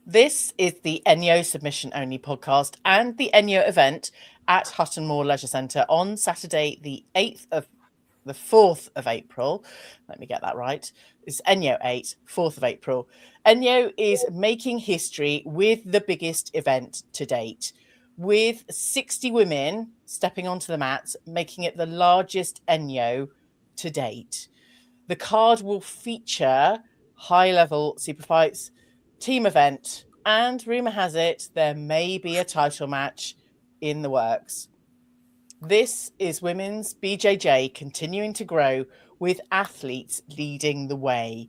This is the ENYO submission only podcast and the ENYO event at Hutton Moor Leisure Centre on Saturday, the 4th of April. Let me get that right. It's ENYO 8, 4th of April. ENYO is making history with the biggest event to date, with 60 women stepping onto the mats, making it the largest ENYO to date. The card will feature high-level super fights, team event, and rumour has it there may be a title match in the works. This is women's BJJ continuing to grow with athletes leading the way.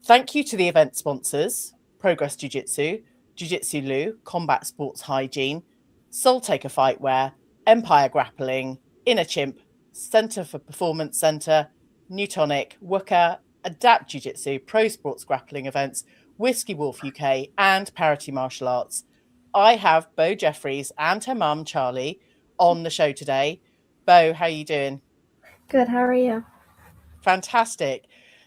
Thank you to the event sponsors, Progress Jiu Jitsu, Jiu Jitsu Lou, Combat Sports Hygiene, Soul Taker Fightwear, Empire Grappling, Inner Chimp, Centre for Performance Centre, Neutonic, Wuka, Adapt Jiu Jitsu, Pro Sports Grappling Events, Whiskey Wolf UK, and Parity Martial Arts. I have Beau Jefferies and her mum, Charlie, on the show today. Beau, how are you doing? Good, how are you? Fantastic.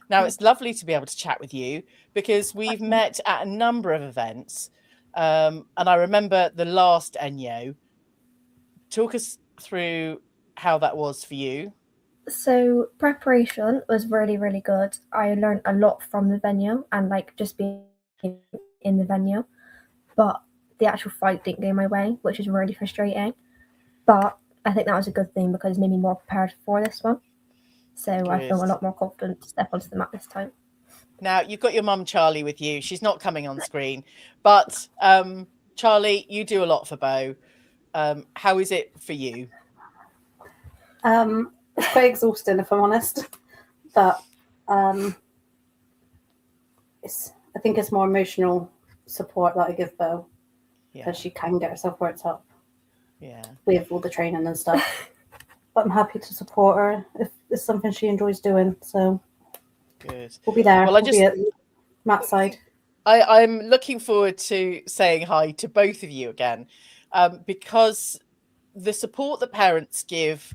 Now, it's lovely to be able to chat with you because we've met at a number of events. And I remember the last ENYO. Talk us through how that was for you. So preparation was really, really good. I learned a lot from the venue and just being in the venue. But the actual fight didn't go my way, which is really frustrating. But I think that was a good thing because it made me more prepared for this one. So Good. I feel a lot more confident to step onto the mat this time. Now, you've got your mum, Charlie, with you. She's not coming on screen. But Charlie, you do a lot for Beau. How is it for you? It's quite exhausting, if I'm honest. But I think it's more emotional support that I give Beau because she can get herself worked up. Yeah. With all the training and stuff. But I'm happy to support her if it's something she enjoys doing. So good. We'll be there. Well, we'll be at Matt's side. I'm looking forward to saying hi to both of you again, because the support that parents give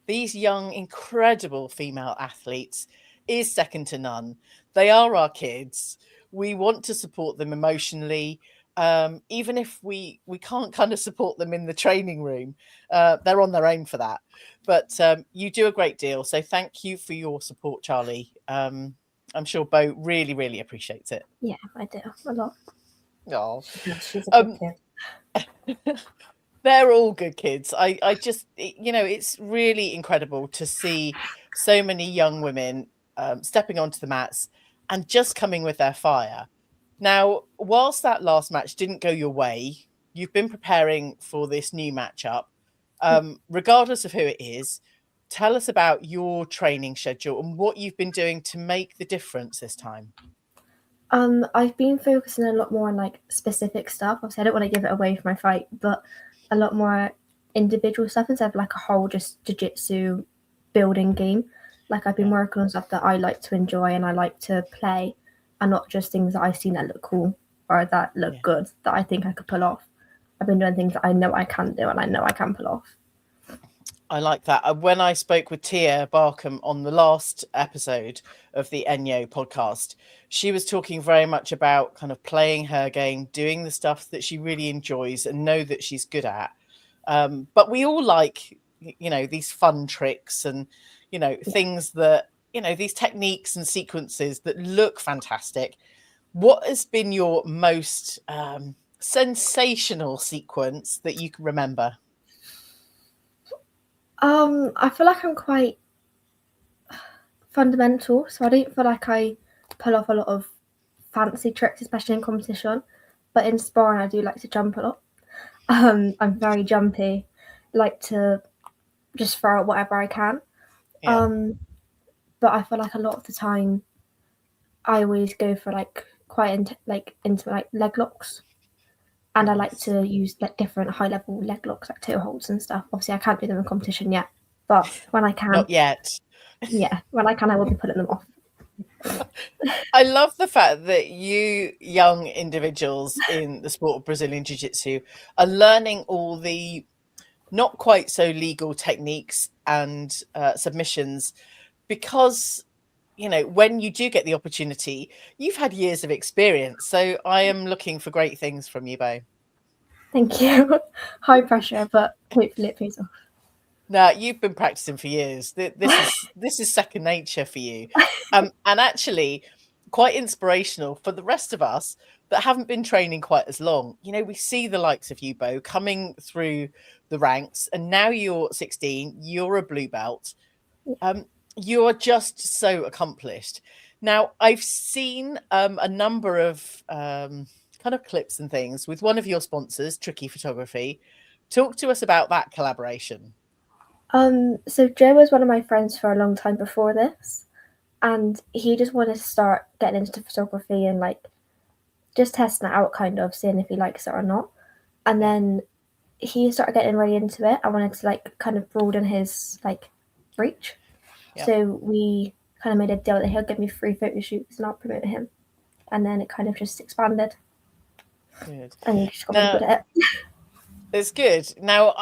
these young, incredible female athletes is second to none. They are our kids. We want to support them emotionally. Even if we can't kind of support them in the training room, they're on their own for that. But you do a great deal. So thank you for your support, Charlie. I'm sure Beau really, really appreciates it. Yeah, I do. A lot. Oh, she's a good kid. They're all good kids. I just, it's really incredible to see so many young women stepping onto the mats and just coming with their fire. Now, whilst that last match didn't go your way, you've been preparing for this new matchup. Regardless of who it is, tell us about your training schedule and what you've been doing to make the difference this time. I've been focusing a lot more on specific stuff. Obviously, I don't want to give it away for my fight, but a lot more individual stuff instead of a whole just jiu-jitsu building game. I've been working on stuff that I like to enjoy and I like to play, and not just things that I've seen that look cool or that look good that I think I could pull off. I've been doing things that I know I can do and I know I can pull off. I like that. When I spoke with Tia Barkham on the last episode of the ENYO podcast, she was talking very much about kind of playing her game, doing the stuff that she really enjoys and know that she's good at. But we all like, these fun tricks and, things that, these techniques and sequences that look fantastic. What has been your most sensational sequence that you can remember? I feel like I'm quite fundamental, so I don't feel like I pull off a lot of fancy tricks, especially in competition. But in sparring, I do like to jump a lot. I'm very jumpy, like to just throw out whatever I can. Yeah. But I feel like a lot of the time, I always go for quite into leg locks. And I like to use different high level leg locks, toe holds and stuff. Obviously, I can't do them in competition yet, but when I can, not yet. Yeah, when I can, I will be putting them off. I love the fact that you young individuals in the sport of Brazilian Jiu-Jitsu are learning all the not quite so legal techniques and submissions, because when you do get the opportunity, you've had years of experience. So I am looking for great things from you, Beau. Thank you. High pressure, but hopefully it pays off. No, you've been practicing for years. This is second nature for you, and actually quite inspirational for the rest of us that haven't been training quite as long. We see the likes of you, Beau, coming through the ranks, and now you're 16. You're a blue belt. You are just so accomplished. Now, I've seen a number of kind of clips and things with one of your sponsors, Tricky Photography. Talk to us about that collaboration. So Joe was one of my friends for a long time before this, and he just wanted to start getting into photography and like just testing it out, kind of seeing if he likes it or not. And then he started getting really into it. I wanted to like kind of broaden his like reach. Yep. So we kind of made a deal that he'll give me free photo shoots and I'll promote him. And then it kind of just expanded. Good. And you just got really good at it. It's good. Now,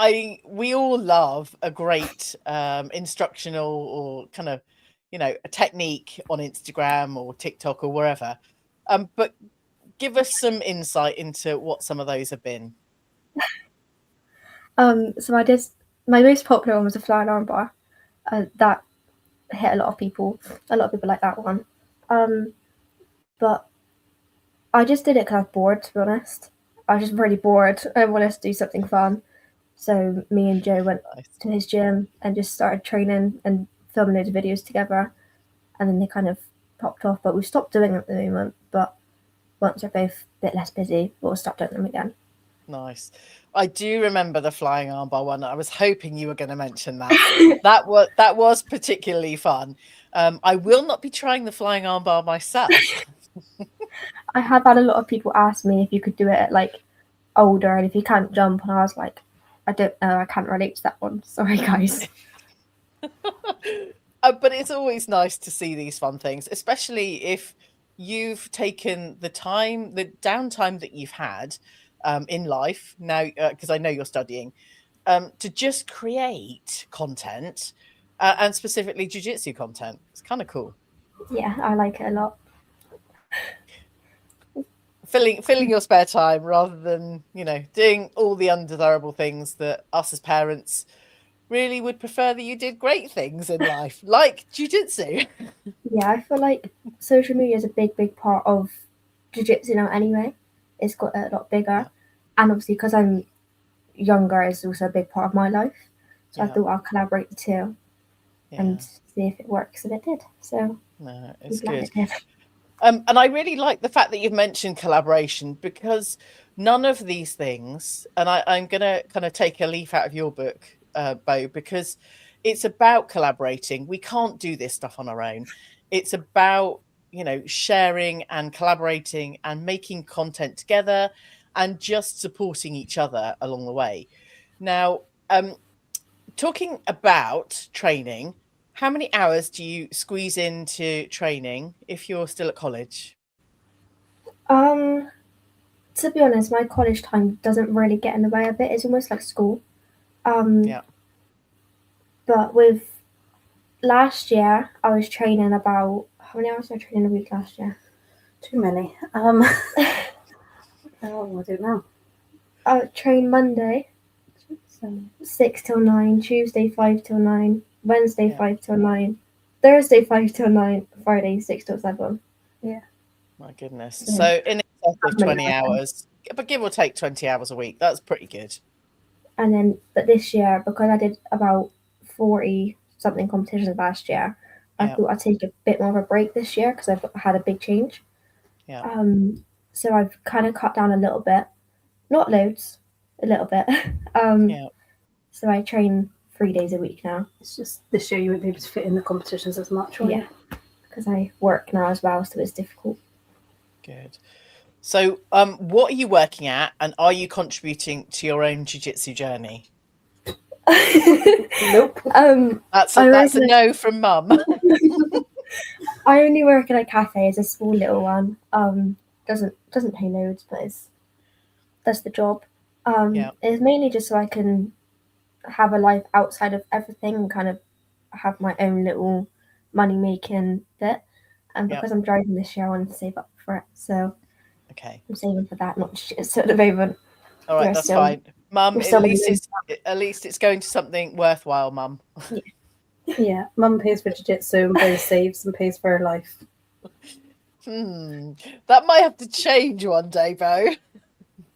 we all love a great instructional or kind of, a technique on Instagram or TikTok or wherever. But give us some insight into what some of those have been. So I did, my most popular one was a flying armbar. That hit a lot of people. A lot of people like that one. But I just did it because I was bored, to be honest. I was just really bored. I wanted to do something fun. So me and Joe went to his gym and just started training and filming loads of videos together. And then they kind of popped off, but we stopped doing them at the moment. But once we're both a bit less busy, we'll start doing them again. Nice. I do remember the flying armbar one. I was hoping you were going to mention that. that was particularly fun. I will not be trying the flying armbar myself. I have had a lot of people ask me if you could do it at like older and if you can't jump, and I was like, I don't know, I can't relate to that one. Sorry, guys. But it's always nice to see these fun things, especially if you've taken the downtime that you've had in life now, because I know you're studying, to just create content and specifically jiu-jitsu content. It's kind of cool. Yeah, I like it a lot. Filling your spare time rather than, doing all the undesirable things that us as parents really would prefer that you did great things in life, like jiu-jitsu. Yeah, I feel like social media is a big part of jiu-jitsu now anyway. It's got a lot bigger. Yeah. And obviously because I'm younger, it's also a big part of my life. So I thought I'll collaborate the two and see if it works, and it did. So no, it's good. And I really like the fact that you've mentioned collaboration, because none of these things, and I'm going to kind of take a leaf out of your book, Beau, because it's about collaborating. We can't do this stuff on our own. It's about, sharing and collaborating and making content together and just supporting each other along the way. Now, talking about training, how many hours do you squeeze into training if you're still at college? To be honest, my college time doesn't really get in the way of it. It's almost like school. But with last year, I was training about, how many hours did I train in a week last year? Too many. I don't know. I train Monday, 6 till 9, Tuesday 5 till 9, Wednesday 5 till 9, Thursday 5 till 9, Friday 6 till 7. Yeah. My goodness. Yeah. So in excess of 20 hours, but give or take 20 hours a week, that's pretty good. And then, but this year, because I did about 40 something competitions last year, I thought I'd take a bit more of a break this year because I've had a big change. Yeah. So I've kind of cut down a little bit, not loads, a little bit. So I train 3 days a week now. It's just this year you won't be able to fit in the competitions as much, will you? Because I work now as well, so it's difficult. Good. So what are you working at, and are you contributing to your own jiu-jitsu journey? Nope. That's a no from Mum. I only work in a cafe. It's a small little one. Doesn't pay loads, but that's the job. It's mainly just so I can have a life outside of everything and kind of have my own little money making bit. And Yep. because I'm driving this year, I wanted to save up for it. So Okay. I'm saving for that, not Jiu-Jitsu at the moment. All right, We're that's still- fine. Mum, we're at still least in it's going to something worthwhile, Mum. Yeah, Mum pays for jiu-jitsu and Beau saves and pays for her life. That might have to change one day, Beau. I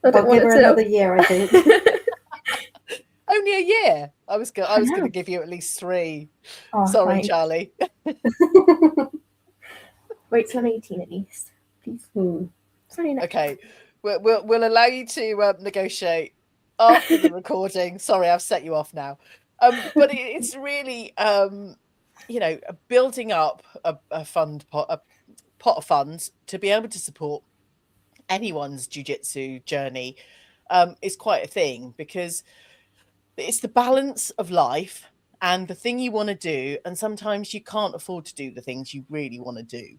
I'll don't want give it her to. another year, I think. Only a year. I was going know. to give you at least 3. Oh, Sorry, thanks. Charlie. Wait till I'm 18 at least, please. Sorry, next. Okay, we'll allow you to negotiate after the recording. Sorry, I've set you off now. But it's really building up a fund pot, a pot of funds to be able to support anyone's jiu-jitsu journey is quite a thing, because it's the balance of life and the thing you want to do, and sometimes you can't afford to do the things you really want to do.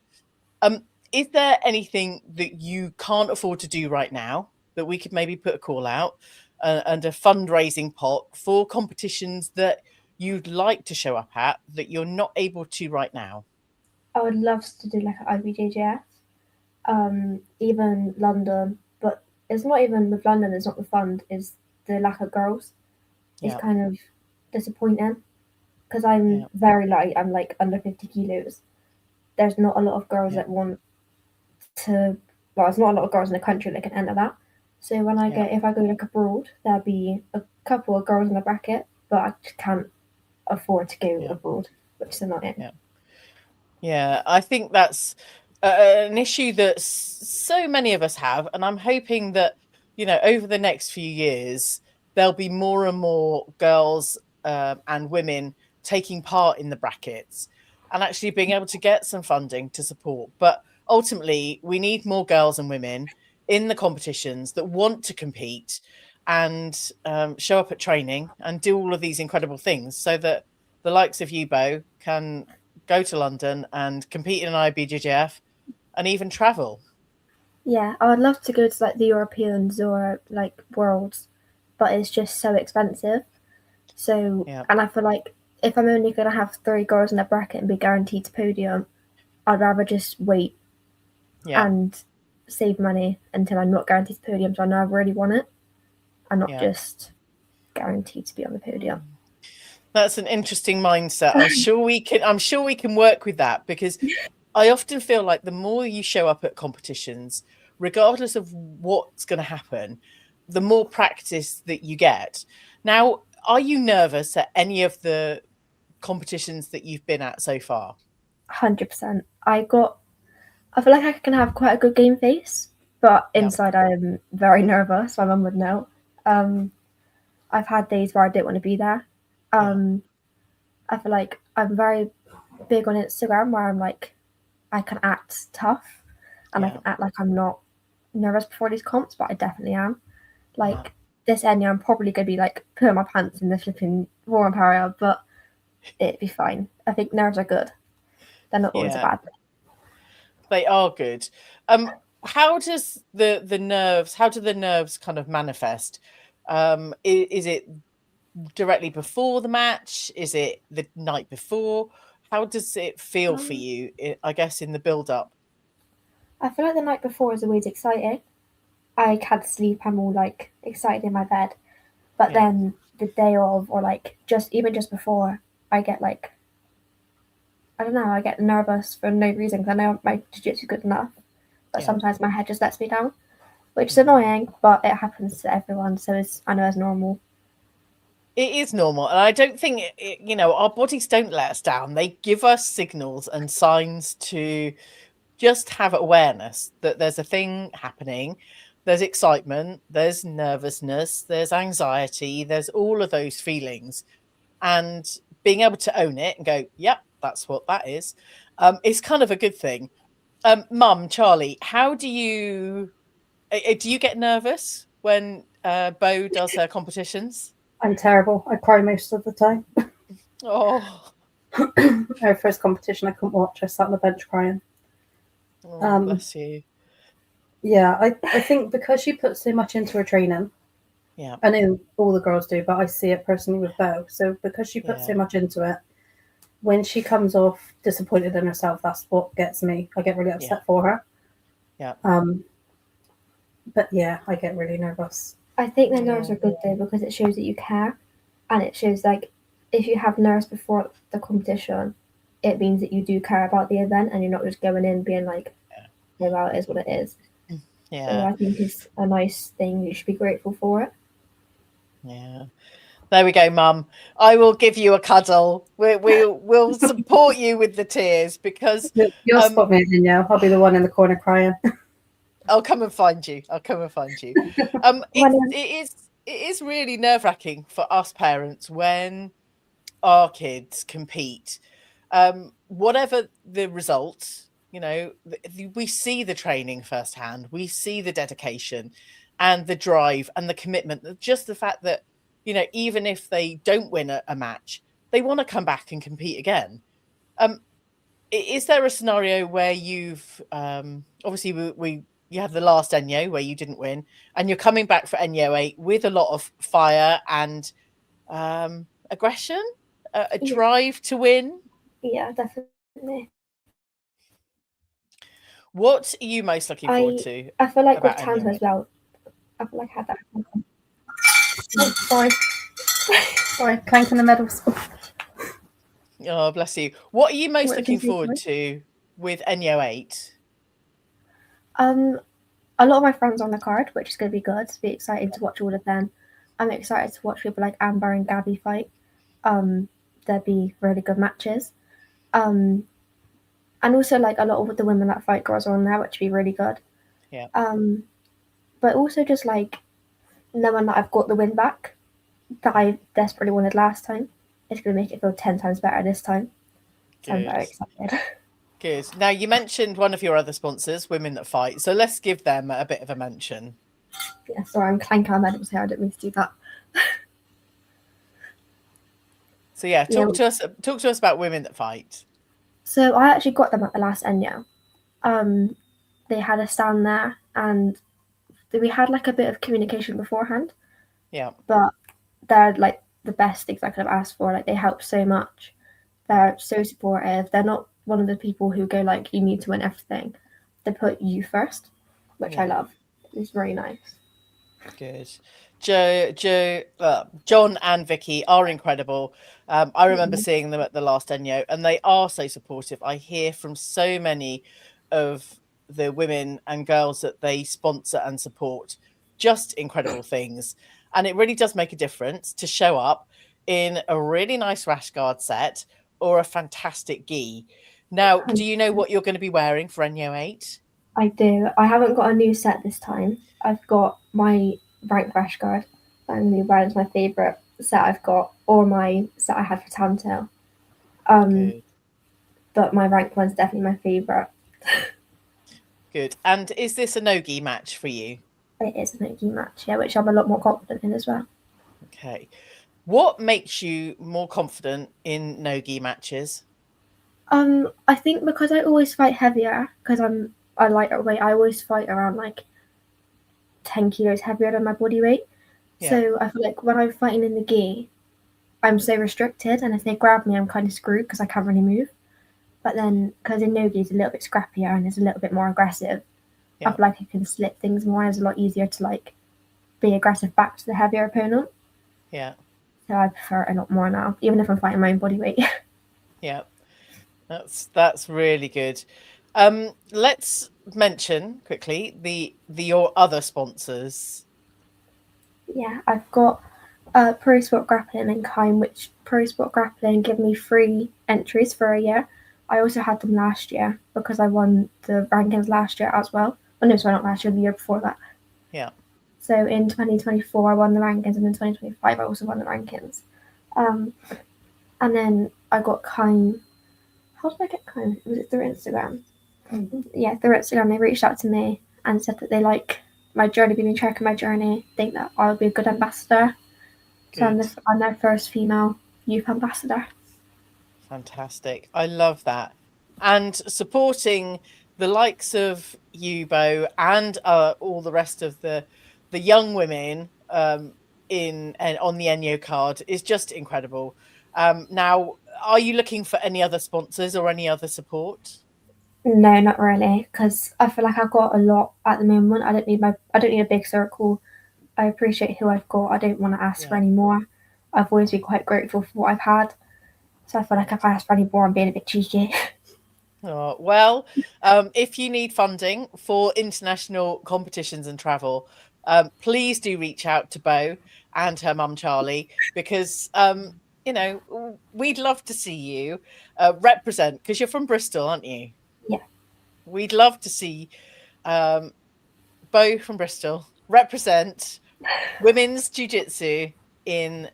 Is there anything that you can't afford to do right now that we could maybe put a call out and a fundraising pot for competitions that you'd like to show up at that you're not able to right now? I would love to do like an IBJJF, even London, but it's not even with London. It's not the fund. It's the lack of girls. It's Yeah. kind of disappointing because I'm very light. I'm like under 50 kilos. There's not a lot of girls that want to. Well, there's not a lot of girls in the country that can enter that. So when if I go like abroad, there'll be a couple of girls in the bracket, but I just can't afford to go abroad, which is annoying. Yeah, I think that's an issue that so many of us have, and I'm hoping that over the next few years there'll be more and more girls and women taking part in the brackets and actually being able to get some funding to support. But ultimately, we need more girls and women in the competitions that want to compete and show up at training and do all of these incredible things, so that the likes of you, Beau, can go to London and compete in an IBJJF and even travel. Yeah, I would love to go to like the Europeans or like Worlds, but it's just so expensive. So, and I feel like if I'm only going to have 3 girls in a bracket and be guaranteed to podium, I'd rather just wait and save money until I'm not guaranteed to podium, so I know I really want it, and not just guaranteed to be on the podium. That's an interesting mindset. I'm sure we can work with that, because I often feel like the more you show up at competitions, regardless of what's going to happen, the more practice that you get. Now, are you nervous at any of the competitions that you've been at so far? 100%. I feel like I can have quite a good game face, but inside I am very nervous. My mum would know. I've had days where I didn't want to be there. I feel like I'm very big on Instagram, where I'm like, I can act tough and I can act like I'm not nervous before these comps, but I definitely am. Like this ENYO, I'm probably going to be like putting my pants in the flipping warm up area, but it'd be fine. I think nerves are good. They're not always a bad thing. They are good. How does the nerves kind of manifest? Is it directly before the match? Is it the night before? How does it feel for you, I guess, in the build-up? I feel like the night before is always exciting. I can't sleep. I'm all like excited in my bed. But then the day of, or like just before, I get like, I don't know, I get nervous for no reason, because I know my jiu-jitsu is good enough. But sometimes my head just lets me down, which is annoying, but it happens to everyone. So I know it's normal. It is normal. And I don't think, our bodies don't let us down. They give us signals and signs to just have awareness that there's a thing happening. There's excitement, there's nervousness, there's anxiety, there's all of those feelings. And being able to own it and go, yep, that's what that is kind of a good thing. Mum, Charlie, how do you get nervous when Beau does her competitions? I'm terrible. I cry most of the time. Oh. Our first competition, I couldn't watch. I sat on the bench crying. Oh, bless you. Yeah, I think because she puts so much into her training. Yeah. I know all the girls do, but I see it personally with Beau. So because she puts so much into it, when she comes off disappointed in herself, that's what gets me. I get really upset for her. Yeah. But yeah, I get really nervous. I think the nerves are good though, because it shows that you care, and it shows like if you have nerves before the competition, it means that you do care about the event and you're not just going in being like, "Oh, well, it is what it is." Yeah. So I think it's a nice thing. You should be grateful for it. Yeah. There we go, Mum. I will give you a cuddle. We'll support you with the tears, because You'll spot me, ENYO. I'll be the one in the corner crying. I'll come and find you. It is really nerve-wracking for us parents when our kids compete. Whatever the result, we see the training firsthand. We see the dedication and the drive and the commitment. Just the fact that, even if they don't win a match, they want to come back and compete again. Is there a scenario where you've obviously you have the last ENYO where you didn't win, and you're coming back for ENYO 8 with a lot of fire and aggression, a drive to win? Yeah, definitely. What are you most looking forward to? I feel like with Tanto as well, I feel like I had that. Sorry, clanking the medals. Oh, bless you. What are you most looking forward to with ENYO 8? A lot of my friends are on the card, which is going to be good. It's be exciting to watch all of them. I'm excited to watch people like Amber and Gabby fight. There'll be really good matches. And also like a lot of the women that fight girls are on there, which would be really good. Yeah. But also just like knowing that I've got the win back that I desperately wanted last time. It's going to make it feel 10 times better this time. So I'm very excited. Good. Now, you mentioned one of your other sponsors, Women That Fight. So let's give them a bit of a mention. Yeah, sorry, I'm clanking our medals here. I didn't mean to do that. So yeah, talk to us about Women That Fight. So I actually got them at the last ENYO. They had a stand there, and we had like a bit of communication beforehand. Yeah. But they're like the best things I could have asked for. Like they help so much. They're so supportive. They're not one of the people who go like, you need to win everything. They put you first, which I love. It's very nice. Good. John and Vicky are incredible. I remember seeing them at the last ENYO, and they are so supportive. I hear from so many of the women and girls that they sponsor and support just incredible things. And it really does make a difference to show up in a really nice rash guard set or a fantastic gi. Now, do you know what you're going to be wearing for ENYO 8? I do. I haven't got a new set this time. I've got my rank rash guard. I'm going to be wearing my favourite set I've got, or my set I had for Tanto. But my rank one's definitely my favourite. Good. And is this a no-gi match for you? It is a no-gi match, yeah, which I'm a lot more confident in as well. Okay. What makes you more confident in no-gi matches? I think because I always fight heavier, because I lighter weight, I always fight around like 10 kilos heavier than my body weight. Yeah. So I feel like when I'm fighting in the gi, I'm so restricted, and if they grab me, I'm kind of screwed because I can't really move. But then, because in no-gi it's a little bit scrappier and it's a little bit more aggressive, I feel like I can slip things more, and it's a lot easier to like be aggressive back to the heavier opponent. Yeah. So I prefer it a lot more now, even if I'm fighting my own body weight. Yeah. That's really good. Let's mention quickly your other sponsors. Yeah, I've got Pro Sport Grappling and Hygiene, which Pro Sport Grappling give me free entries for a year. I also had them last year because I won the rankings last year as well. Oh no, sorry, not last year, the year before that. Yeah. So in 2024 I won the rankings, and in 2025 I also won the rankings. And then I got Hygiene. How did I get Hygiene? Was it through Instagram? Mm-hmm. Yeah, through Instagram they reached out to me and said that they like my journey, been tracking my journey, think that I'll be a good ambassador. Good. So I'm their first female youth ambassador. Fantastic. I love that. And supporting the likes of you, Beau, and all the rest of the young women on the ENYO card is just incredible. Now, are you looking for any other sponsors or any other support? No, not really, because I feel like I've got a lot at the moment. I don't need a big circle. I appreciate who I've got. I don't want to ask for any more. I've always been quite grateful for what I've had. So I feel like if I ask for any more, I'm being a bit cheeky. Oh, well, if you need funding for international competitions and travel, please do reach out to Beau and her mum Charlie, because you know, we'd love to see you represent, because you're from Bristol, aren't you? Yeah. We'd love to see Beau from Bristol represent women's jiu-jitsu in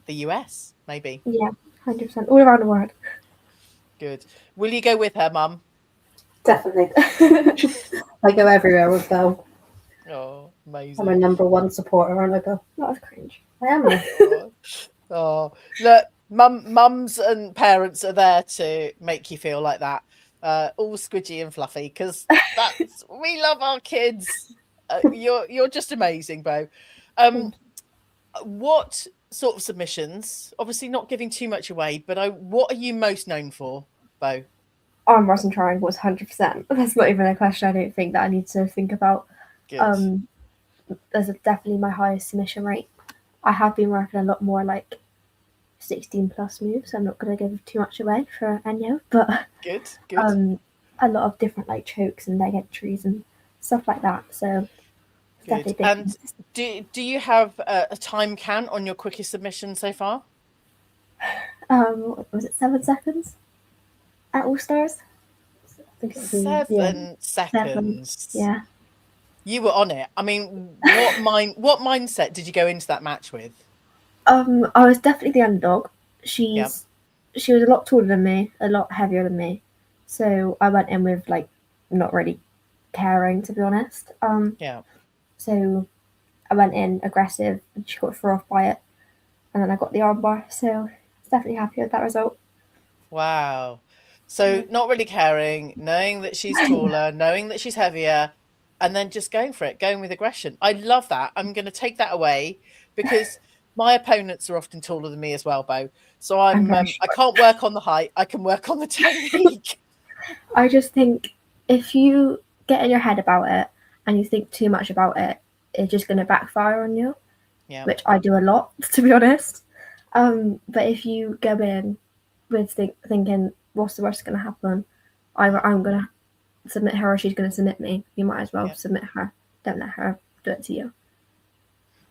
the US, maybe. Yeah, 100%. All around the world. Good. Will you go with her, mum? Definitely. I go everywhere with Beau. Oh, amazing. I'm my #1 supporter, aren't I, Beau? That was cringe. I am. Oh, look, mums and parents are there to make you feel like that, all squidgy and fluffy, because we love our kids. You're just amazing, Beau. What sort of submissions? Obviously, not giving too much away, but what are you most known for, Beau? Arm wrestling triangles, 100%. That's not even a question. I don't think that I need to think about. Good. There's definitely my highest submission rate. I have been working a lot more like 16 plus moves. I'm not going to give too much away for ENYO, but Good. A lot of different like chokes and leg entries and stuff like that. So good. And do you have a time count on your quickest submission so far? Was it 7 seconds at All Stars? I think 7 seconds. Yeah. You were on it. I mean, what mindset did you go into that match with? I was definitely the underdog. She was a lot taller than me, a lot heavier than me. So I went in with like not really caring, to be honest. So I went in aggressive and she got thrown off by it. And then I got the armbar. So I was definitely happy with that result. Wow. So not really caring, knowing that she's taller, knowing that she's heavier, and then just going for it, going with aggression. I love that. I'm going to take that away, because my opponents are often taller than me as well, Beau. So I can't work on the height. I can work on the technique. I just think if you get in your head about it and you think too much about it, it's just going to backfire on you, which I do a lot, to be honest. But if you go in with thinking, what's the worst going to happen? Either I'm going to submit her or she's going to submit me. You might as well submit her. Don't let her do it to you.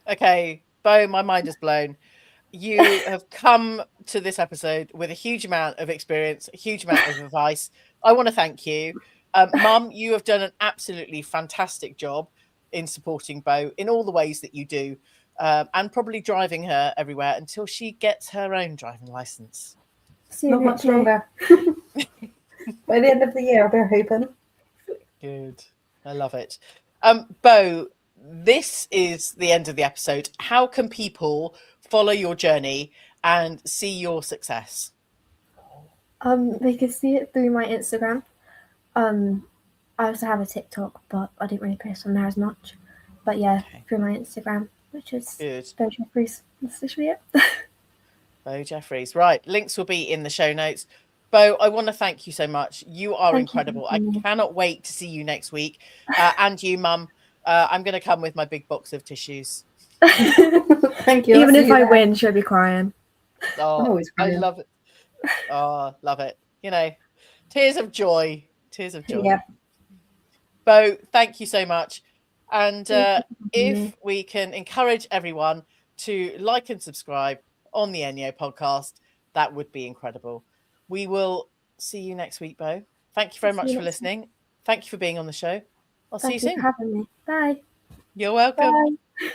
Okay, Beau, my mind is blown. You have come to this episode with a huge amount of experience, a huge amount of advice. I want to thank you. Mum, you have done an absolutely fantastic job in supporting Beau in all the ways that you do, and probably driving her everywhere until she gets her own driving license. Not much longer. By the end of the year, I'll be hoping. Good. I love it. Beau, this is the end of the episode. How can people follow your journey and see your success? They can see it through my Instagram. I also have a TikTok, but I didn't really post on there as much. But yeah, through my Instagram, which is Beau Jefferies. That's literally it. Beau Jefferies. Right. Links will be in the show notes. Beau, I want to thank you so much. You are incredible. I cannot wait to see you next week. And you, Mum. I'm going to come with my big box of tissues. Thank you. Even if I win, she'll be crying. Oh, I love it. Oh, love it. You know, tears of joy. Tears of joy. Yeah. Beau, thank you so much. And if we can encourage everyone to like and subscribe on the ENYO podcast, that would be incredible. We will see you next week, Beau. Thank you very much for listening. Thank you for being on the show. I'll see you soon. Thank you for having me. Bye. You're welcome. Bye.